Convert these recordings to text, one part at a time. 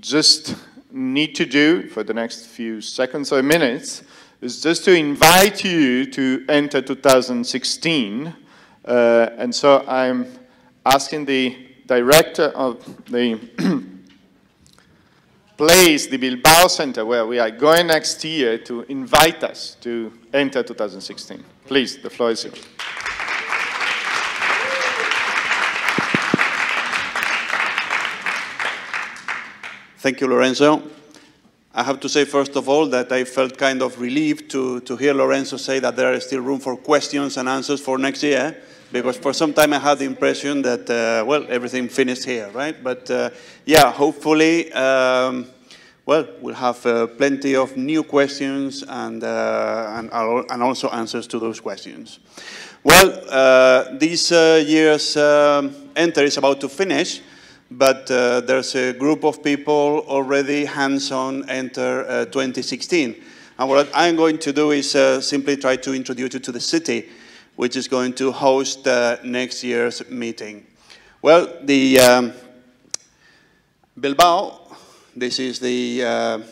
just need to do for the next few seconds or minutes is just to invite you to enter 2016. And so I'm asking the director of the place, the Bilbao Center, where we are going next year, to invite us to enter 2016. Please, the floor is yours. Thank you, Lorenzo. I have to say, first of all, that I felt kind of relieved to hear Lorenzo say that there is still room for questions and answers for next year, because for some time I had the impression that, well, everything finished here, right? But yeah, hopefully, well, we'll have plenty of new questions and also answers to those questions. Well, this year's Enter is about to finish, but there's a group of people already hands-on Enter 2016. And what I'm going to do is simply try to introduce you to the city, which is going to host next year's meeting. Well, the Bilbao, this is the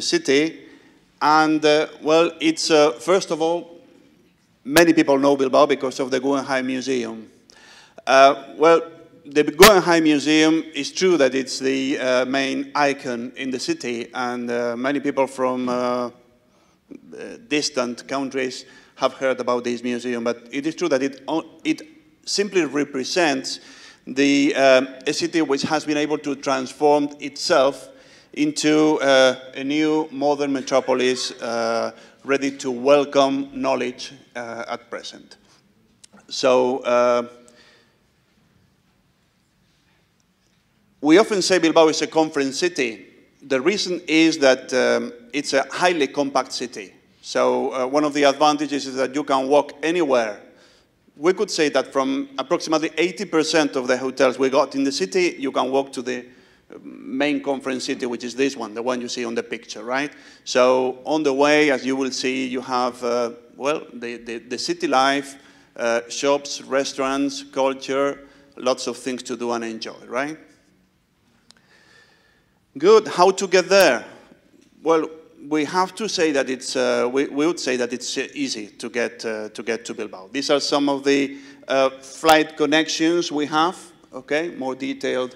city, and well, it's first of all, many people know Bilbao because of the Guggenheim Museum. Well, the Guggenheim Museum is true that it's the main icon in the city, and many people from distant countries have heard about this museum, but it is true that it simply represents a city which has been able to transform itself into a new modern metropolis ready to welcome knowledge at present. So we often say Bilbao is a conference city. The reason is that it's a highly compact city. So one of the advantages is that you can walk anywhere. We could say that from approximately 80% of the hotels we got in the city, you can walk to the main conference city, which is this one, the one you see on the picture, right? So on the way, as you will see, you have, well, the city life, shops, restaurants, culture, lots of things to do and enjoy, right? Good. How to get there? Well, we have to say that it's, we would say that it's easy to get to Bilbao. These are some of the flight connections we have, okay? A more detailed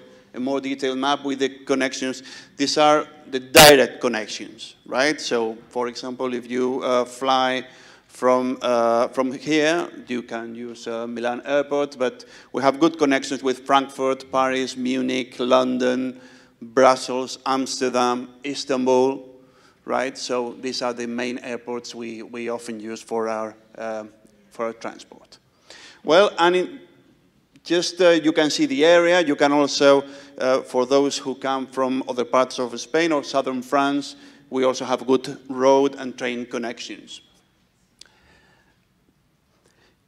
map with the connections. These are the direct connections, right? So, for example, if you fly from here, you can use Milan Airport, but we have good connections with Frankfurt, Paris, Munich, London, Brussels, Amsterdam, Istanbul, right? So these are the main airports we often use for our transport. Well, and just you can see the area. You can also, for those who come from other parts of Spain or southern France, we also have good road and train connections.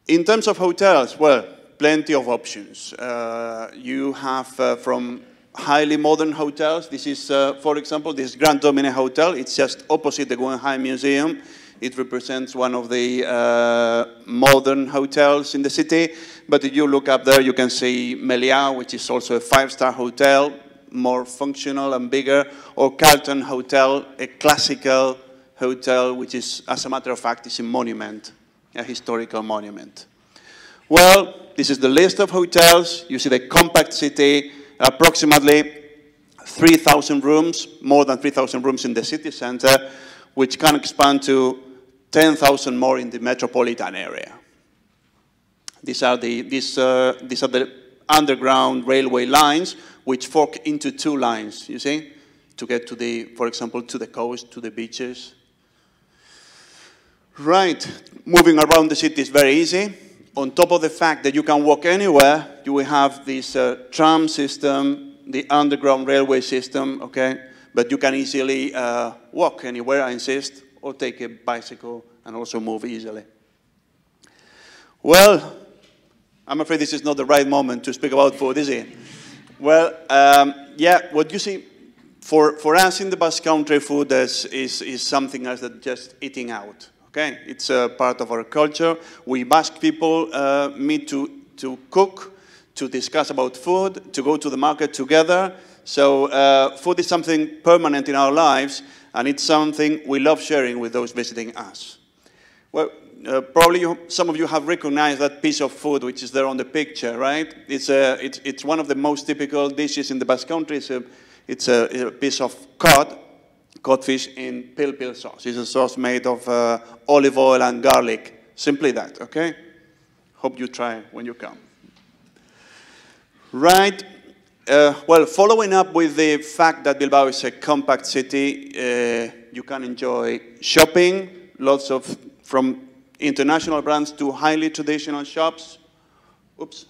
In terms of hotels, well, plenty of options. You have from highly modern hotels. This is, for example, this Grand Domine Hotel. It's just opposite the Guggenheim Museum. It represents one of the modern hotels in the city. But if you look up there, you can see Meliá, which is also a 5-star hotel, more functional and bigger, or Carlton Hotel, a classical hotel, which is, as a matter of fact, is a monument, a historical monument. Well, this is the list of hotels. You see the compact city, approximately 3,000 rooms, more than 3,000 rooms in the city center, which can expand to 10,000 more in the metropolitan area. These are the underground railway lines, which fork into 2 lines, you see, to get to the, for example, to the coast, to the beaches. Right, moving around the city is very easy. On top of the fact that you can walk anywhere, you will have this tram system, the underground railway system, okay? But you can easily walk anywhere, I insist, or take a bicycle and also move easily. Well, I'm afraid this is not the right moment to speak about food, is it? Well, yeah, what you see, for us in the Basque Country, food is something else than just eating out. Okay, it's a part of our culture. We Basque people meet to cook, to discuss about food, to go to the market together. So food is something permanent in our lives, and it's something we love sharing with those visiting us. Well, probably some of you have recognized that piece of food which is there on the picture, right? It's one of the most typical dishes in the Basque Country. It's a piece of codfish in pil-pil sauce. It's a sauce made of olive oil and garlic. Simply that, okay? Hope you try when you come. Right. Well, following up with the fact that Bilbao is a compact city, you can enjoy shopping, lots of, from international brands to highly traditional shops. Oops.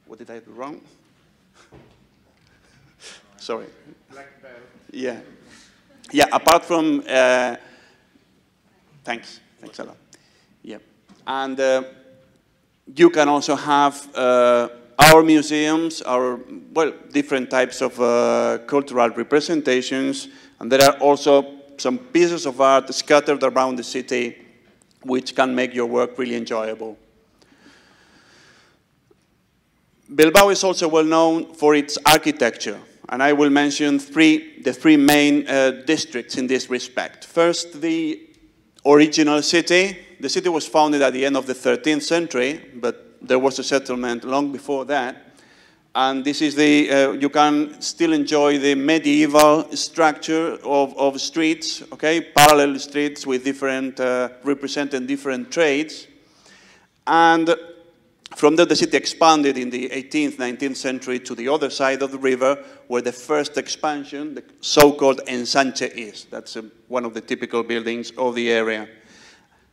What did I do wrong? Sorry. Black belt. Yeah. Yeah, apart from, thanks a lot. Yeah. And you can also have our museums, well, different types of cultural representations, and there are also some pieces of art scattered around the city which can make your work really enjoyable. Bilbao is also well known for its architecture, and I will mention the three main districts in this respect. First, the original city. The city was founded at the end of the 13th century, but there was a settlement long before that. And this is you can still enjoy the medieval structure of streets, okay? Parallel streets with different, representing different trades. And from there, the city expanded in the 18th, 19th century to the other side of the river, where the first expansion, the so-called ensanche is. That's one of the typical buildings of the area.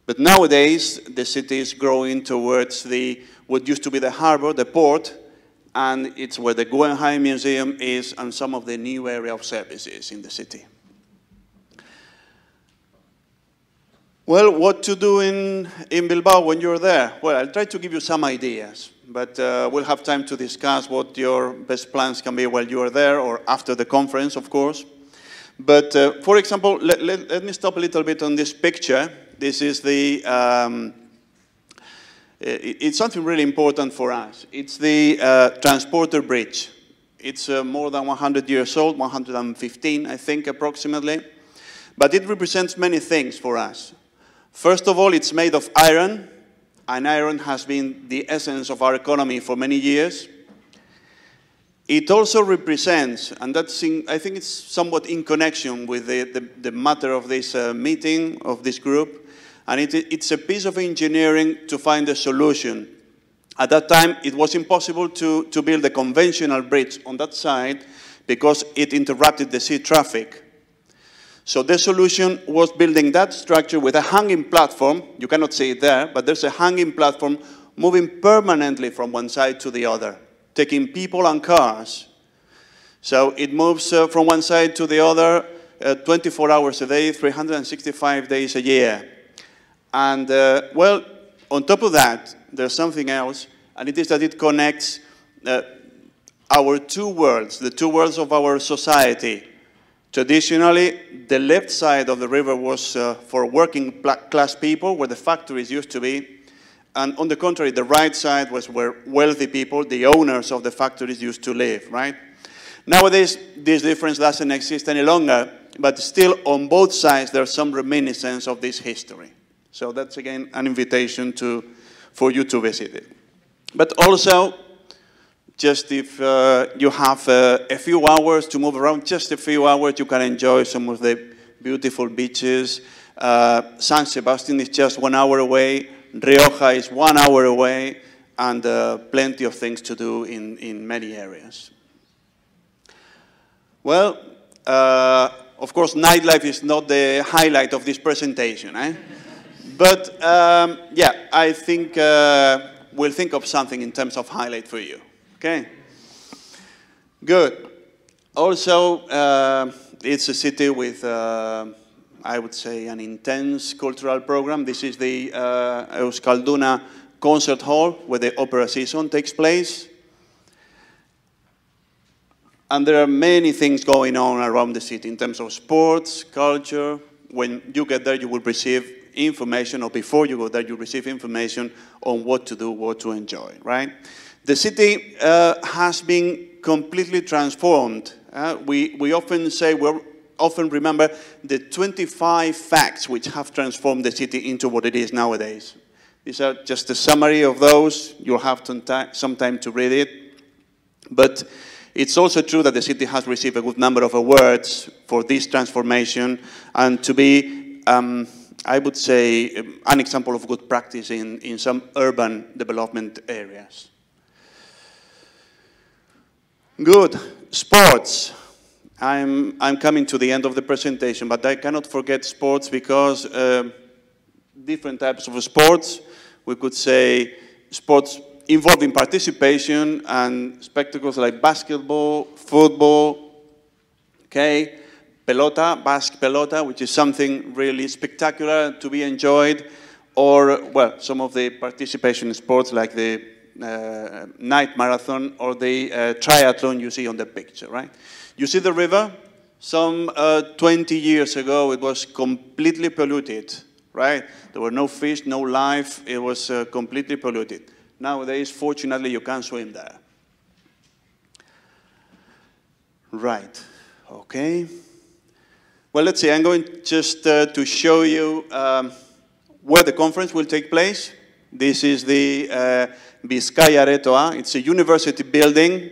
But nowadays, the city is growing towards what used to be the harbor, the port, and it's where the Guggenheim Museum is and some of the new area of services in the city. Well, what to do in Bilbao when you're there? Well, I'll try to give you some ideas, but we'll have time to discuss what your best plans can be while you are there or after the conference, of course. But for example, let me stop a little bit on this picture. This is it's something really important for us. It's the Transporter Bridge. It's more than 100 years old, 115, I think, approximately. But it represents many things for us. First of all, it's made of iron, and iron has been the essence of our economy for many years. It also represents, and that's I think it's somewhat in connection with the matter of this meeting, of this group, and it's a piece of engineering to find a solution. At that time, it was impossible to build a conventional bridge on that side because it interrupted the sea traffic. So the solution was building that structure with a hanging platform. You cannot see it there, but there's a hanging platform moving permanently from one side to the other, taking people and cars. So it moves from one side to the other 24 hours a day, 365 days a year. And, well, on top of that, there's something else, and it is that it connects our two worlds, the two worlds of our society. Traditionally, the left side of the river was for working class people, where the factories used to be. And on the contrary, the right side was where wealthy people, the owners of the factories, used to live, right? Nowadays, this difference doesn't exist any longer, but still on both sides, there's some reminiscence of this history. So that's, again, an invitation for you to visit it. But also, just if you have a few hours to move around, just a few hours, you can enjoy some of the beautiful beaches. San Sebastian is just 1 hour away. Rioja is 1 hour away, and plenty of things to do in many areas. Well, of course, nightlife is not the highlight of this presentation, eh? But, yeah, I think we'll think of something in terms of highlight for you. Okay? Good. Also, it's a city with, I would say, an intense cultural program. This is the Euskalduna Concert Hall, where the opera season takes place. And there are many things going on around the city in terms of sports, culture. When you get there, you will receive information, or before you go there, you receive information on what to do, what to enjoy, right? The city has been completely transformed. We often remember the 25 facts which have transformed the city into what it is nowadays. These are just a summary of those. You'll have some time to read it. But it's also true that the city has received a good number of awards for this transformation and to be, I would say, an example of good practice in some urban development areas. Good. Sports. I'm coming to the end of the presentation, but I cannot forget sports because different types of sports, we could say sports involving participation and spectacles like basketball, football, okay, pelota, basque pelota, which is something really spectacular to be enjoyed, or, well, some of the participation sports like the night marathon or the triathlon you see on the picture, right? You see the river? Some 20 years ago, it was completely polluted, right? There were no fish, no life. It was completely polluted. Nowadays, fortunately, you can swim there. Right. Okay. Well, let's see. I'm going just to show you where the conference will take place. This is the Bizkaia Aretoa. It's a university building,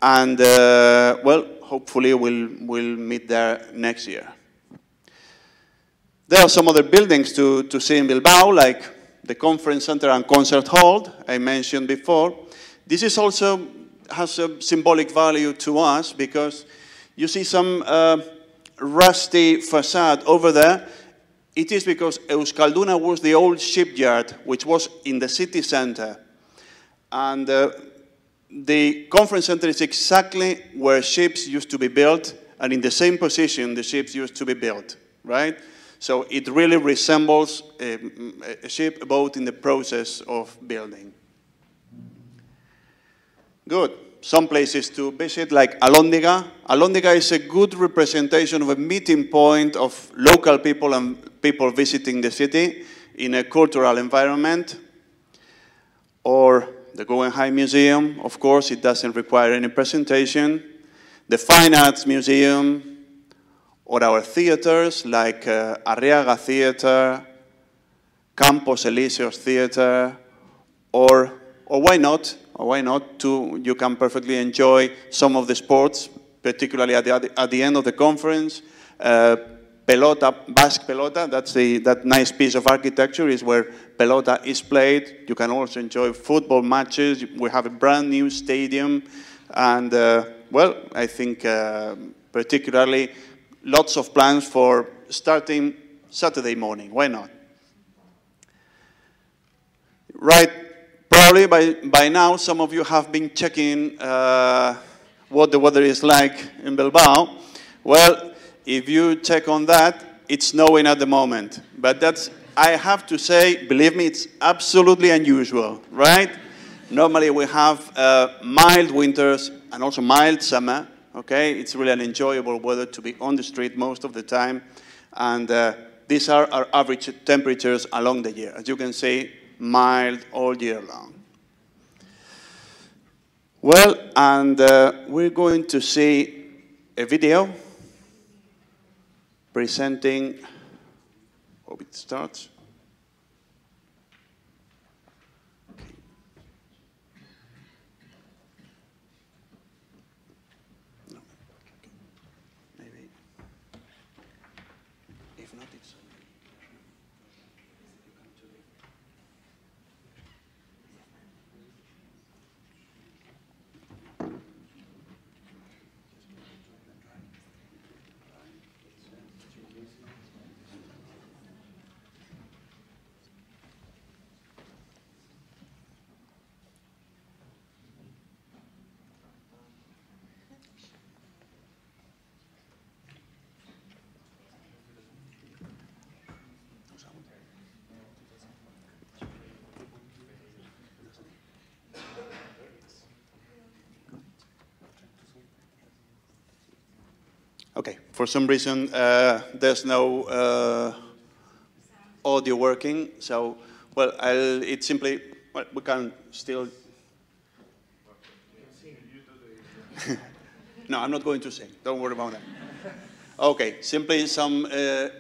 and well, hopefully we'll meet there next year. There are some other buildings to see in Bilbao, like the conference center and concert hall I mentioned before. This is also has a symbolic value to us because you see some rusty facade over there. It is because Euskalduna was the old shipyard, which was in the city center. And the conference center is exactly where ships used to be built, and in the same position the ships used to be built, right? So it really resembles a ship, a boat in the process of building. Good. Some places to visit, like Alhóndiga. Alhóndiga is a good representation of a meeting point of local people and people visiting the city in a cultural environment. Or the Guggenheim Museum, of course, it doesn't require any presentation. The Fine Arts Museum, or our theaters, like Arriaga Theater, Campos Elíseos Theater, or why not? Or why not? You can perfectly enjoy some of the sports, particularly at the end of the conference. Pelota, Basque Pelota, that nice piece of architecture is where Pelota is played. You can also enjoy football matches. We have a brand new stadium. And, well, I think particularly lots of plans for starting Saturday morning. Why not? Right. Probably by now, some of you have been checking what the weather is like in Bilbao. Well, if you check on that, it's snowing at the moment. But that's, I have to say, believe me, it's absolutely unusual, right? Normally we have mild winters and also mild summer, okay? It's really an enjoyable weather to be on the street most of the time. And these are our average temperatures along the year. As you can see, mild all year long. Well, and we're going to see a video presenting, hope it starts. No. Maybe, if not, it's... Okay, for some reason, there's no audio working, so, well, it's simply, well, we can still No, I'm not going to sing. Don't worry about that. Okay, simply some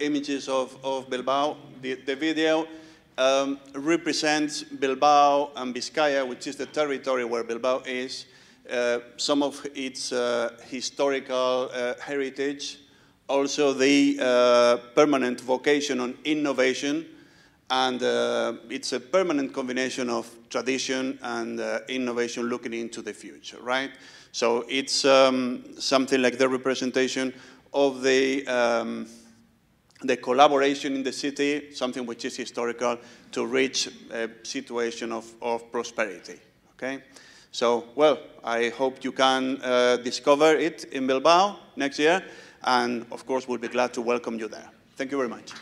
images of Bilbao. The video represents Bilbao and Vizcaya, which is the territory where Bilbao is, some of its historical heritage, also the permanent vocation on innovation, and it's a permanent combination of tradition and innovation looking into the future, right? So it's something like the representation of the collaboration in the city, something which is historical, to reach a situation of prosperity, okay? So, well, I hope you can discover it in Bilbao next year, and of course, we'll be glad to welcome you there. Thank you very much.